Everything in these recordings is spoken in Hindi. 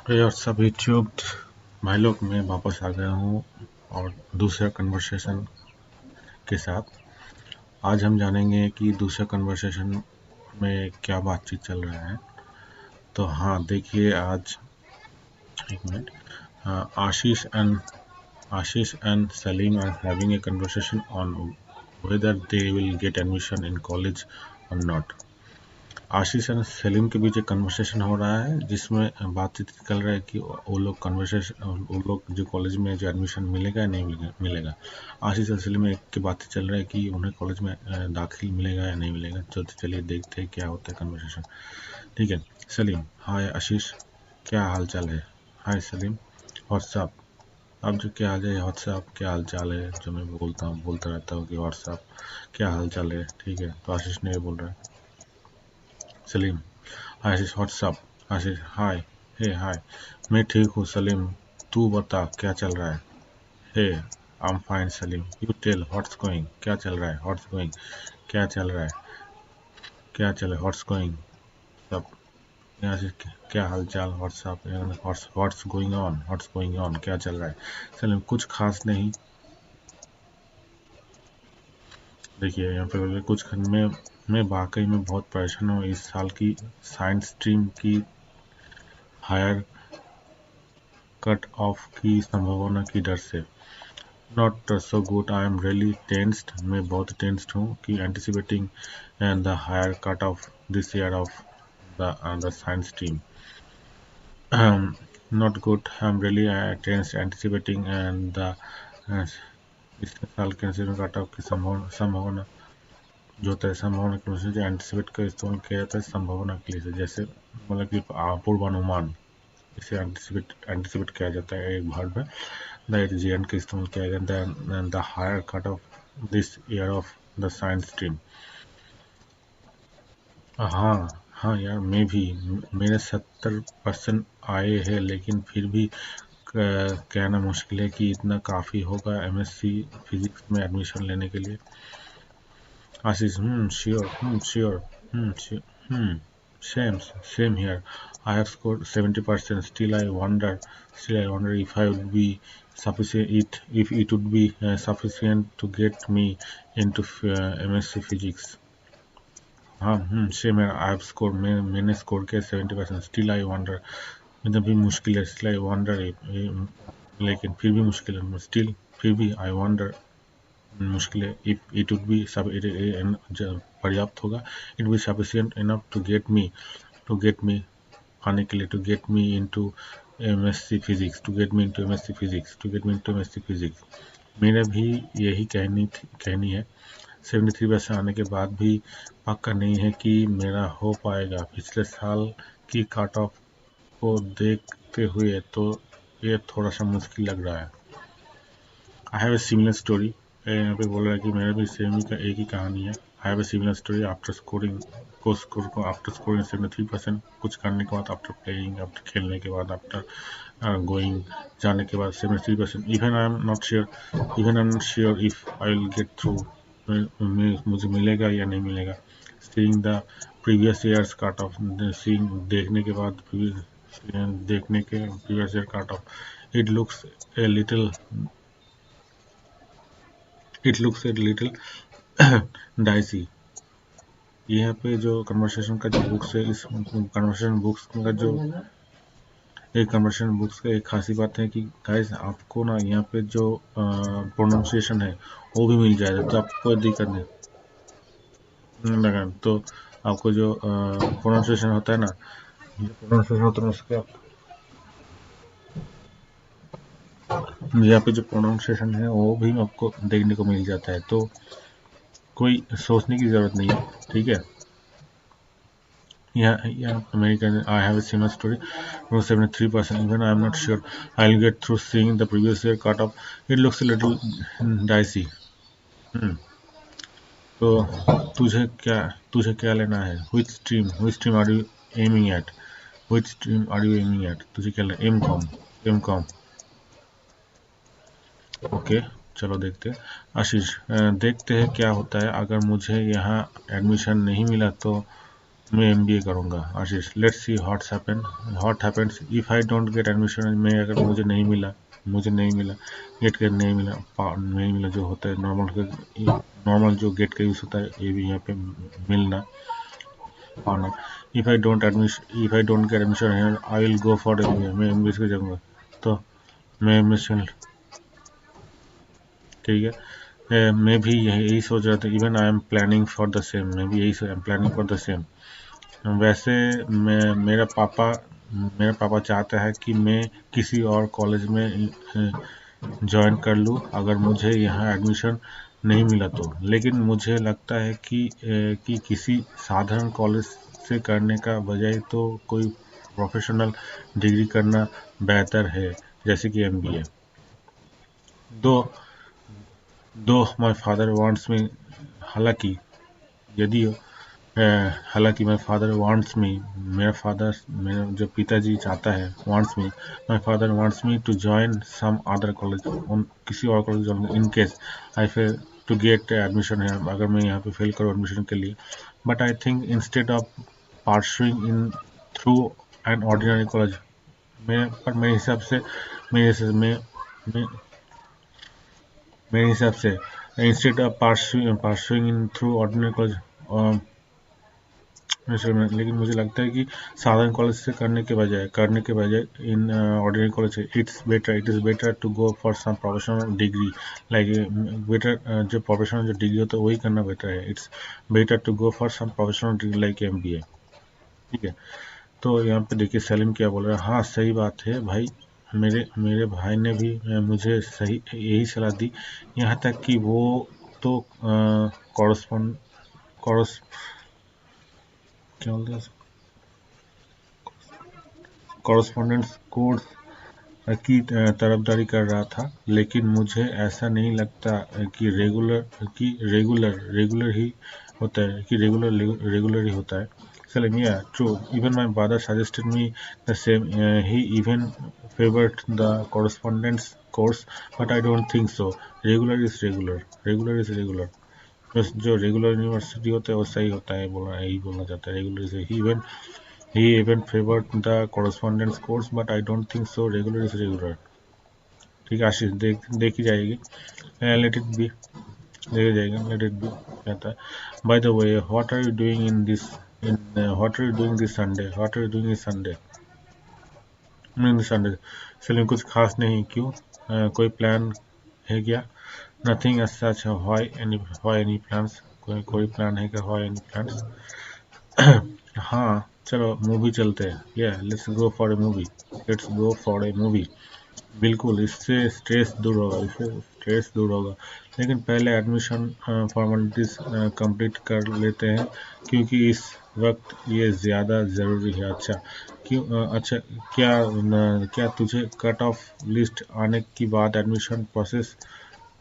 और सब यूट्यूब भाई लोग, मैं वापस आ गया हूँ और दूसरा कन्वर्सेशन के साथ। आज हम जानेंगे कि दूसरा कन्वर्सेशन में क्या बातचीत चल रहा है। तो हाँ, देखिए आज एक minute. Ashish and Salim are having a conversation on whether they will get admission in college or not। Ashish और सलीम के बीच एक कन्वर्सेशन हो रहा है जिसमें बातचीत निकल रहा है कि वो लोग जो कॉलेज में जो एडमिशन मिलेगा या नहीं मिलेगा। आशीष और सलीम की बातें चल रहा है कि उन्हें कॉलेज में दाखिल मिलेगा या नहीं मिलेगा। चलिए देखते हैं क्या होता है कन्वर्सेशन। ठीक है। सलीम, हाय आशीष, क्या हाल चाल है? हाय सलीम, व्हाट्सअप। अब जो क्या हाल है, व्हाट्सअप क्या हाल चाल है, जो मैं बोलता रहता हूँ कि व्हाट्सअप क्या हाल चाल है। ठीक है, तो आशीष ने ये बोल रहा है। सलीम, आशीष व्हाट्सअप। आशीष, हाय। हे हाय, मैं ठीक हूँ सलीम, तू बता क्या चल रहा है? Hey, I am fine Salim, you tell what's going. क्या चल रहा है? व्हाट्स गोइंग, क्या चल रहा है? क्या चल रहा है? What's going. सब यहाँ से क्या हाल चाल? What's up. What's going on, what's going on, क्या चल रहा है? सलीम, कुछ खास नहीं। देखिए यहाँ पे कुछ मैं वाकई में बहुत परेशान हूँ इस साल की साइंस स्ट्रीम की हायर कट ऑफ की संभावना की डर से। Not so good, I am really tensed, मैं बहुत टेंस्ड हूँ कि anticipating and the higher cut off this year of the science team. Not good, I am really tensed anticipating and the इस साल के कट ऑफ की संभावना जो होता है, संभावना की वजह से एंटिसिपेट का इस्तेमाल किया जाता है संभावना के लिए, जैसे मतलब कि पूर्वानुमान। इसे एंटिसिपेट किया जाता है एक भाग में। द एंड का इस्तेमाल किया जाता है the higher cut off this year of the science stream. हाँ हाँ यार, मैं भी, मेरे 70% आए हैं, लेकिन फिर भी कहना मुश्किल है कि इतना काफ़ी होगा एमएससी फिजिक्स में एडमिशन लेने के लिए। Ashish, sure, sure, sure, same here. I have scored 70%. Still I wonder if I would be sufficient. If it would be sufficient to get me into MSc Physics. हाँ, same here. I have scored. मैंने स्कोर किया 70%. Still I wonder. मतलब भी मुश्किल है. Still I wonder. लेकिन फिर भी मुश्किल है. Still फिर भी I wonder. मुश्किल है। इफ इट वुड बी पर्याप्त होगा। It be sufficient enough to get me आने के लिए, to get me into MSc physics, to get me into MSc physics, to get me into MSc physics. मेरा भी यही कहनी है। 73% आने के बाद भी पक्का नहीं है कि मेरा हो पाएगा। पिछले साल की कट ऑफ को देखते हुए तो ये थोड़ा सा मुश्किल लग रहा है। I have a similar story. यहाँ पे बोल रहा है कि मेरा भी सेम ही का एक ही कहानी है। I have a similar story after scoring 73%, कुछ करने के बाद, आफ्टर प्लेइंग, आफ्टर खेलने के बाद, आफ्टर गोइंग, जाने के बाद 73%। Even I am not sure if I will get through, मुझे मिलेगा या नहीं मिलेगा। Seeing the previous years cut off, देखने के previous year cut off, it looks a little dicey. यहाँ पे जो कन्वर्सेशन का जो बुक्स है, इस कन्वर्सेशन बुक्स का जो कन्वर्सेशन बुक्स का एक खासी बात है कि गाइस, आपको ना यहाँ पे जो प्रोनाउंसिएशन है वो भी मिल जाएगा, तो आपको कोई दिक्कत नहीं लगा। तो आपको जो प्रोनाउंसिएशन होता है ना, उसका यहाँ पे जो प्रोनाउंसिएशन है वो भी आपको देखने को मिल जाता है, तो कोई सोचने की ज़रूरत नहीं है। ठीक है। Yeah, American. I have a similar story. No, 73%. Even I am not sure I'll get through seeing the previous year cut off. It looks a little dicey. Hmm. तो तुझे क्या लेना है? Which stream are you aiming at? Which stream are you aiming at? तुझे क्या लेना? M.Com. ओके, चलो देखते हैं। आशीष, देखते हैं क्या होता है। अगर मुझे यहाँ एडमिशन नहीं मिला तो मैं एमबीए करूँगा Ashish. Let's see what happens if I don't get admission. मैं अगर मुझे नहीं मिला गेट का नहीं मिला जो होता है नॉर्मल जो गेट का यूज़ होता है ये भी यहाँ पे मिलना पाना। If I don't get admission I will go for MBA. मैं एमबीए से जाऊँगा तो मैं एडमिशन। ठीक है। मैं भी यही सोच रहा था। Even I am planning for the same. मैं भी यही प्लानिंग फॉर द सेम। वैसे मैं मेरा पापा चाहता है कि मैं किसी और कॉलेज में ज्वाइन कर लूँ अगर मुझे यहाँ एडमिशन नहीं मिला तो। लेकिन मुझे लगता है कि किसी साधारण कॉलेज से करने का बजाय तो कोई प्रोफेशनल डिग्री करना बेहतर है, जैसे कि एमबीए। दो दो माय फादर वांट्स मी। हालांकि यदि हालांकि माय फादर वांट्स मी मेरा जो पिताजी चाहता है wants me my father wants me to join some other college. किसी और college join in case I fail to get admission है, अगर मैं यहाँ पे फेल करूँ एडमिशन के लिए। But I think instead of pursuing in through an ordinary college. मेरे हिसाब से मेरे हिसाब में मेरे हिसाब से instead of pursuing in through ordinary college. लेकिन मुझे लगता है कि साधारण कॉलेज से करने के बजाय in ordinary college it is better to go for some professional degree. Like better जो प्रोफेशनल जो डिग्री होता है वही करना बेटर है। It's better to go for some professional degree like MBA. ठीक है। तो यहाँ पे देखिए सलीम क्या बोल रहा है। हाँ सही बात है भाई। मेरे भाई ने भी मुझे सही यही सलाह दी। यहाँ तक कि वो तो कॉरस्पॉन्ड कॉरस क्या बोलते हैं कॉरस्पॉन्डेंस कोर्स की तरफदारी कर रहा था। लेकिन मुझे ऐसा नहीं लगता कि रेगुलर ही होता है कि रेगुलर ही होता है। Salim, yeah, true. Even my brother suggested me the same. He even favored the correspondence course, but I don't think so. Regular is regular. Regular is regular. बस जो रेगुलर यूनिवर्सिटी होता है वो सही होता है, यही बोलना चाहता है। रेगुलर से he even favored the correspondence course, but I don't think so. Regular is regular. ठीक है आशीष, देखी जाएगी। लेट इट बी, देखी जाएगी, लेट इट बी कहता है। By the way what are you doing this Sunday Sunday? चलिए कुछ खास नहीं। क्यों? कोई प्लान है क्या? Nothing as such. Why any plans? कोई प्लान है क्या? Why any plans? हाँ चलो मूवी चलते हैं। Let's go for a movie. बिल्कुल, इससे स्ट्रेस दूर होगा। लेकिन पहले एडमिशन फॉर्मेलिटीज़ कंप्लीट कर लेते हैं, क्योंकि इस वक्त ये ज़्यादा ज़रूरी है। अच्छा क्या तुझे कट ऑफ लिस्ट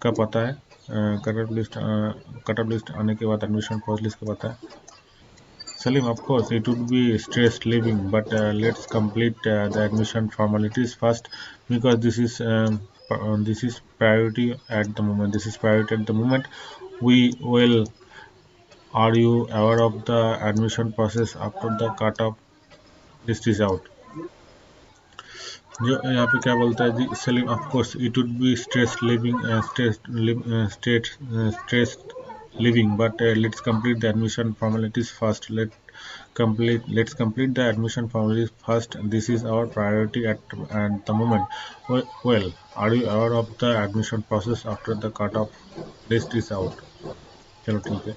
का पता है? कट ऑफ लिस्ट आने के बाद एडमिशन प्रोसेस का पता है? Salim, of course, it would be stress living, but let's complete the admission formalities first, because this is priority at the moment. This is priority at the moment. We will. Are you aware of the admission process after the cutoff list is out? जो यहाँ पे क्या बोलता है जी Salim, of course it would be stress living, but let's complete the admission formalities first. Let's complete the admission formalities first. This is our priority at the moment. Well, are you aware of the admission process after the cutoff list is out? चलो ठीक है।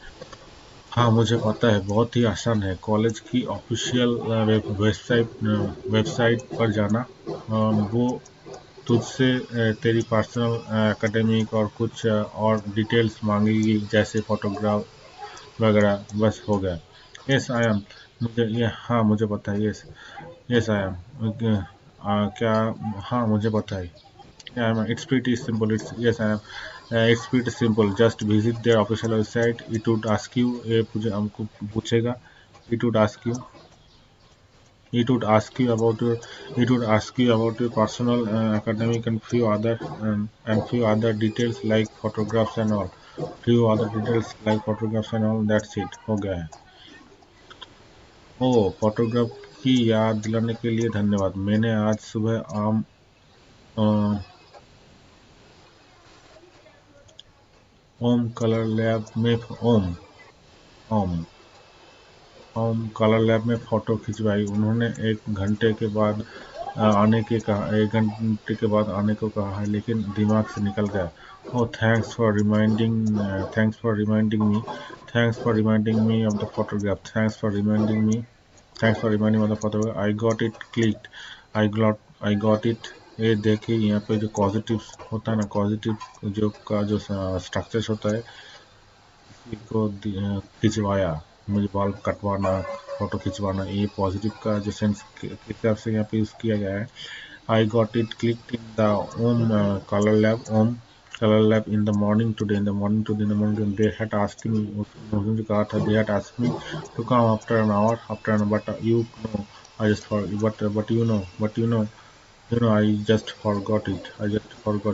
हाँ मुझे पता है, बहुत ही आसान है। कॉलेज की ऑफिशियल वेबसाइट पर जाना। वो तुझसे तेरी पर्सनल एकेडमिक और कुछ और डिटेल्स मांगेगी, जैसे फोटोग्राफ वगैरह। बस हो गया। Yes I am. मुझे पता है। Yes yes I am. क्या? हाँ मुझे पता है। It's pretty simple. It's pretty simple. Just visit their official website. It would ask you, हमको पूछेगा। It would ask you. It would ask you about your. It would ask you about your personal, academic, and few other details like photographs and all. Few other details like photographs and all. That's it. हो गया है। ओ, फोटोग्राफ की याद दिलाने के लिए धन्यवाद। मैंने आज सुबह अ, ओम कलर लैब में ओम ओम ओम कलर लैब में फ़ोटो खिंचवाई। उन्होंने 1 घंटे के बाद आने के कहा 1 घंटे के बाद आने को कहा है, लेकिन दिमाग से निकल गया। Oh, thanks for reminding me of the photograph. Thanks for reminding of the photograph. I got it clicked. I got it. ये देखिए, यहाँ पे जो पॉजिटिव होता है ना, पॉजिटिव जो का जो स्ट्रक्चर्स होता है, को खिंचवाया। मुझे बाल कटवाना, फोटो खिंचवाना, ये पॉजिटिव का जो सेंस के हिसाब से यहाँ पे यूज़ किया गया है। I got it clicked in the Om colour lab in the morning today in the morning they had asked me. उन्होंने कहा था, they had asked me to come after an but you know I just for but you know I just forgot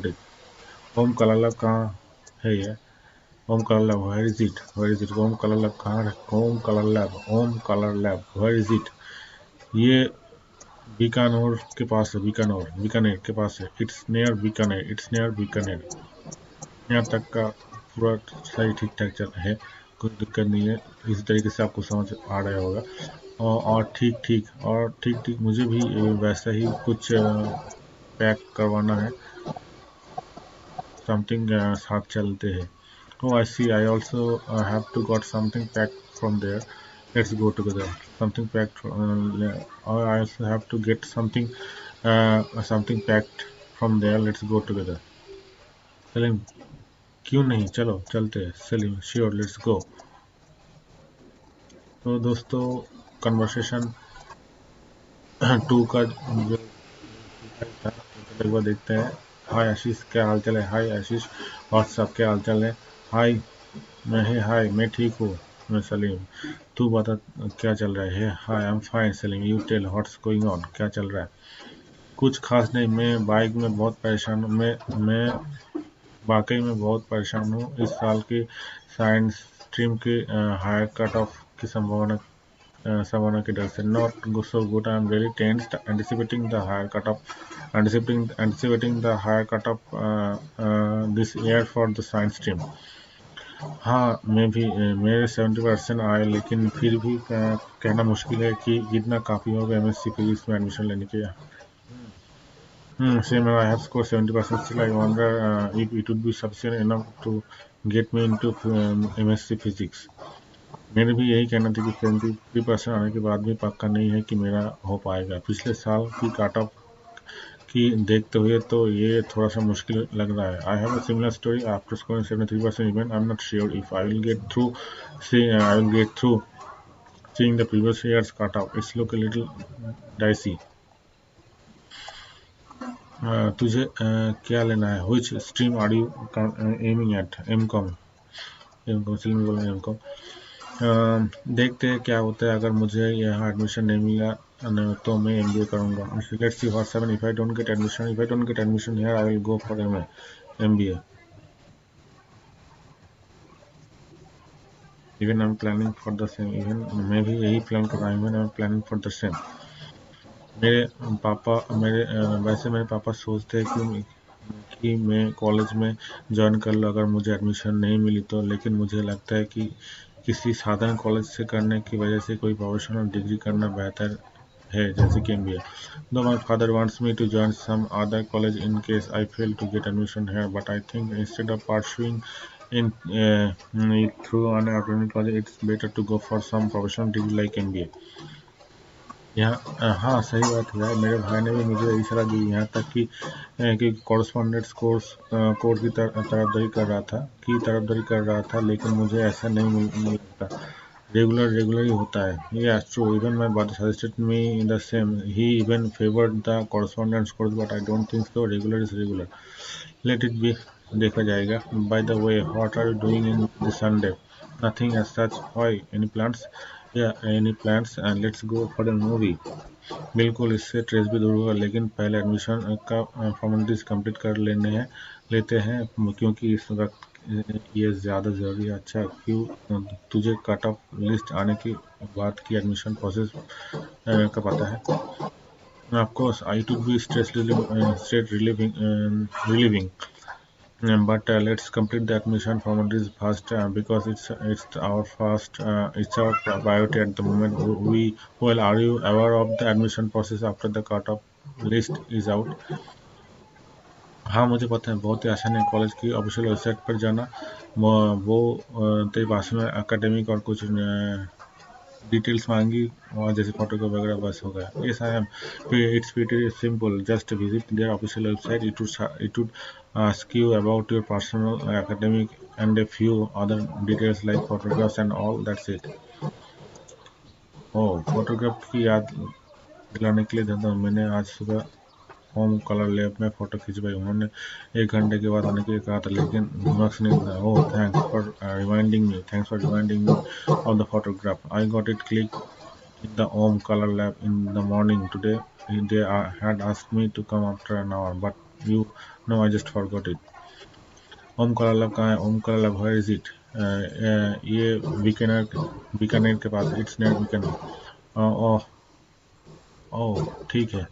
it. Om colour lab कहाँ है ये? Om colour lab, where is it? Om colour lab कहाँ है? Om colour lab, where is it? ये बीकानेर के पास है, बीकानेर के पास है। It's near Bikaner. यहाँ तक का पूरा सही ठीक ठाक चल है, कोई दिक्कत नहीं है। इसी तरीके से आपको समझ आ रहा होगा। और ठीक ठीक मुझे भी वैसा ही कुछ पैक करवाना है। समथिंग साथ चलते हैं। Oh, I see. I also have to got something packed from there. Let's go together. Something packed. I also have to get something packed from there. Let's go together. Salim, क्यों नहीं, चलो चलते हैं। Salim, sure, let's go. तो दोस्तों, कन्वर्सेशन 2 का जो था, एक बार देखते हैं। हाय आशीष, क्या हाल चाल है? हाय आशीष, व्हाट्सअप, क्या हाल चाल है? हाय हाय, मैं ठीक हूँ। मैं सलीम, तू बता क्या चल रहा है? Hi, I am fine Salim, you tell what's going on, क्या चल रहा है? कुछ खास नहीं, मैं बाइक में बहुत परेशान हूँ। मैं वाकई में बहुत परेशान हूँ। इस साल की साइंस स्ट्रीम की हायर कट ऑफ की संभावना की डर से। Not so good, I am really tensed anticipating the higher cut off this year for the science stream. हाँ, मैं भी मेरे 70% आए, लेकिन फिर भी कहना मुश्किल है कि कितना काफ़ी होगा एमएससी फिजिक्स में एडमिशन लेने के लिए। Same, I have scored 70%. Still, I wonder if it would be sufficient enough to get me into MSc Physics. मेरे भी यही कहना था कि 73% आने के बाद भी पक्का नहीं है कि मेरा हो पाएगा। पिछले साल की कट ऑफ की देखते हुए तो ये थोड़ा सा मुश्किल लग रहा है। I have a similar story after scoring 73% even I am not sure if I will get through seeing the previous year's cutoff. It's look a little dicey. तुझे क्या लेना है? Which stream are you aiming at? M.Com सिल्मी बोल रहे हैं M.Com। देखते हैं क्या होता है। अगर मुझे यहाँ एडमिशन नहीं मिला तो मैं MBA करूँगा। Let's see what's happen if I don't get admission here I will go for MBA। Even I am planning for the same. Even मैं भी यही प्लान कर रहा हूँ। Even I am planning for the same. वैसे मेरे पापा सोचते हैं कि मैं कॉलेज में ज्वाइन कर लूँ अगर मुझे एडमिशन नहीं मिली तो, लेकिन मुझे लगता है कि किसी साधारण कॉलेज से करने की वजह से कोई प्रोफेशनल डिग्री करना बेहतर है, जैसे कि MBA। Though my father wants me to join some other college in case I fail to get admission here, but I think instead of pursuing it through an academic college, it's better to go for some professional degree like MBA। यहाँ हाँ, सही बात है। मेरे भाई ने भी मुझे यही सलाह दी, यहाँ तक कि कॉरेस्पॉन्डेंस कोर्स की तरफदारी कर रहा था, लेकिन मुझे ऐसा नहीं लगता। रेगुलर ही होता है। ये true, even my brother suggested me in the same. He even favoured the correspondence course, but I don't think so. Regular is regular, let it be, देखा जाएगा। By the way, what are you doing in this Sunday? Nothing as such. Why, any plans? Any plans? And let's go for the movie. बिल्कुल, इससे स्ट्रेस भी दूर होगा, लेकिन पहले एडमिशन का फॉर्मेलिटीज कंप्लीट कर लेते हैं, क्योंकि इस वक्त ये ज़्यादा ज़रूरी है। अच्छा क्यों तुझे कट ऑफ लिस्ट आने के बाद की एडमिशन प्रोसेस का पता है? Of course, it would be relieving. But let's complete the admission formalities first because it's our first it's our priority at the moment. Well, are you aware of the admission process after the cutoff list is out? हाँ मुझे पता है, बहुत ही आसान है। कॉलेज की ऑफिशियल वेबसाइट पर जाना, वो तेरे पास में एकेडमिक और कुछ डिटेल्स मांगी और जैसे फोटो का वगैरह, बस हो गया। Yes I am, it's pretty simple, just visit there official website. It would ask you about your personal academic and a few other details like photographs and all, that's it. Oh photograph की याद दिलाने के लिए धन्यवाद, मैंने आज सुबह होम कलर लैब में फ़ोटो खिंचवाई। उन्होंने 1 घंटे के बाद आने के लिए कहा था, लेकिन मार्क्स नहीं था। ओह thanks for reminding me of the photograph. I got it click in the Om Color Lab in the morning today. They had asked me to come after an hour, but you know I just forgot it. Om Color Lab कहाँ है? Om Color Lab, where is it? ये बीकानेर के पास, इट्स नेट बीकानेर। ओह ओह ठीक है,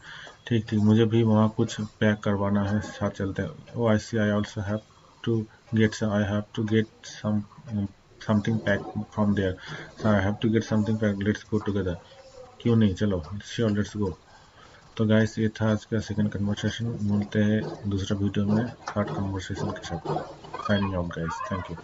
ठीक मुझे भी वहाँ कुछ पैक करवाना है, साथ चलते हैं। Oh I see, I also have to get something packed from there, so I have to get something packed, let's go together। क्यों नहीं, चलो, श्योर, लेट्स गो। तो गाइस ये था आज का सेकंड कन्वर्सेशन, मिलते हैं दूसरा वीडियो में थर्ड कन्वर्सेशन के साथ। Signing out guys, thank you.